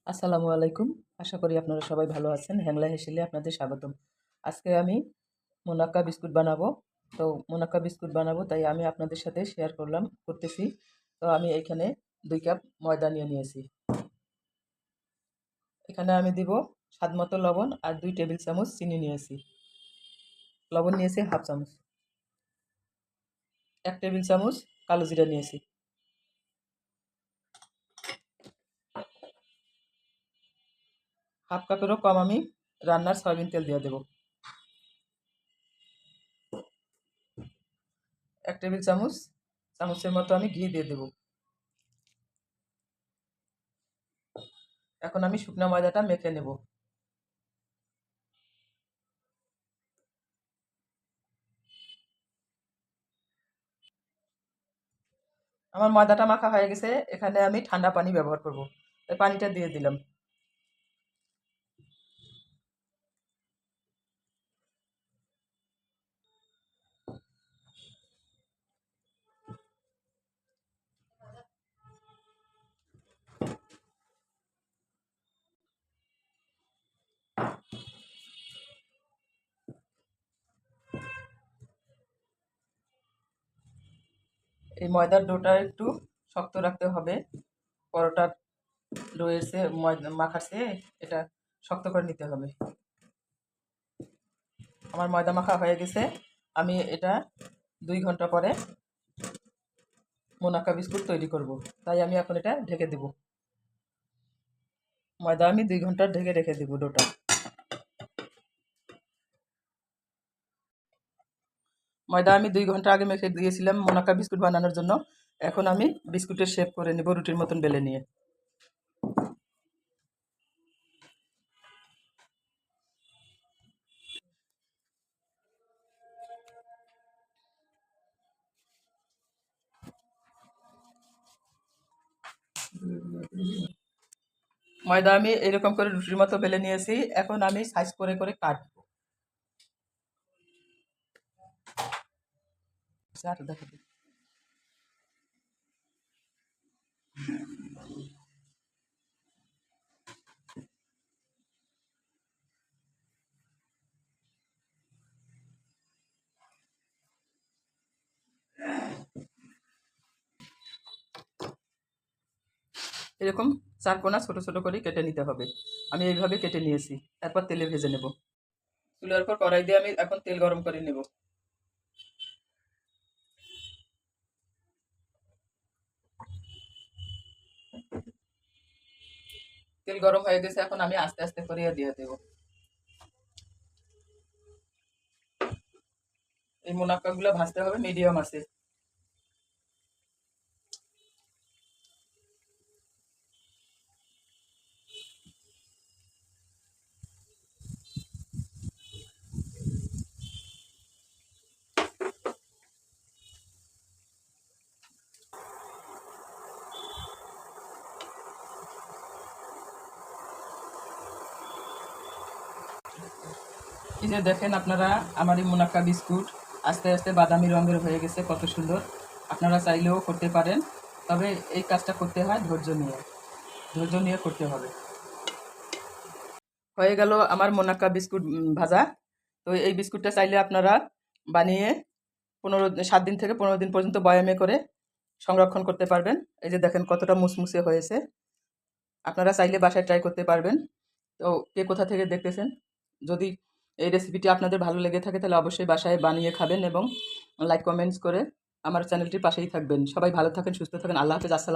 আসসালামু আলাইকুম। আশা করি আপনারা সবাই ভালো আছেন। হ্যাংলা হেসেলে আপনাদের স্বাগতম। আজকে আমি মোনাক্কা বিস্কুট বানাবো। তো মোনাক্কা বিস্কুট বানাবো তাই আমি আপনাদের সাথে শেয়ার করতেছি। তো আমি এখানে ২ কাপ ময়দা নিয়েছি। এখানে আমি দিব স্বাদমতো লবণ আর ২ টেবিল চামচ চিনি নিয়েছি। লবণ নিয়েছি ১/২ চামচ। ১ টেবিল চামচ কালো জিরা নিয়েছি। ১/২ কাপেরও কম আমি রান্নার সয়াবিন তেল দিয়ে দেব। ১ টেবিল চামচের মতো আমি ঘি দিয়ে দেব। এখন আমি শুকনো ময়দাটা মেখে নেব। আমার ময়দাটা মাখা হয়ে গেছে। এখানে আমি ঠান্ডা পানি ব্যবহার করব। তাই পানিটা দিয়ে দিলাম। এই ময়দার ডোটা একটু শক্ত রাখতে হবে। পরোটার ডোয়েছে ময়দা মাখাচ্ছে, এটা শক্ত করে নিতে হবে। আমার ময়দা মাখা হয়ে গেছে। আমি এটা ২ ঘন্টা পরে মোনাক্কা বিস্কুট তৈরি করব। তাই আমি এখন এটা ঢেকে দেব। ময়দা আমি ২ ঘন্টা ঢেকে রেখে দেব ডোটা। ময়দা আমি ২ ঘন্টা আগে মেখে দিয়েছিলাম মোনাক্কা বিস্কুট বানানোর জন্য। এখন আমি বিস্কুটের শেপ করে নেব রুটির মতন বেলে নিয়ে। ময়দা আমি এরকম করে রুটির মতো বেলে নিয়েছি। এখন আমি সাইজ করে করে কাটবো। দেখো এরকম চারকোনা ছোট ছোট করে কেটে নিতে হবে। আমি এইভাবে কেটে নিয়েছি। তারপর তেলে ভেজে নেব। চুলার উপর কড়াই দিয়ে আমি এখন তেল গরম করে নেব। তেল গরম হয়ে গেছে, এখন আমি আস্তে আস্তে করে দিয়ে দেব। এই মুনাক্কাগুলো ভাজতে হবে মিডিয়াম আছে। এই যে দেখেন আপনারা, আমার এই মুনাক্কা বিস্কুট আস্তে আস্তে বাদামি রঙের হয়ে গেছে, কত সুন্দর। আপনারা চাইলেও করতে পারেন, তবে এই কাজটা করতে হয় ধৈর্য নিয়ে করতে হবে। হয়ে গেল আমার মোনাক্কা বিস্কুট ভাজা। তো এই বিস্কুটটা চাইলে আপনারা বানিয়ে 7 দিন থেকে 15 দিন পর্যন্ত বয়ামে করে সংরক্ষণ করতে পারবেন। এই যে দেখেন কতটা মুসমুসে হয়েছে। আপনারা চাইলে বাসায় ট্রাই করতে পারবেন। তো কে কোথা থেকে দেখতেছেন, যদি এই রেসিপিটি আপনাদের ভালো লেগে থাকে তাহলে অবশ্যই বাসায় বানিয়ে খাবেন এবং লাইক কমেন্টস করে আমার চ্যানেলটির পাশেই থাকবেন। সবাই ভালো থাকেন, সুস্থ থাকেন। আল্লাহ হাফেজ। আসসালাম।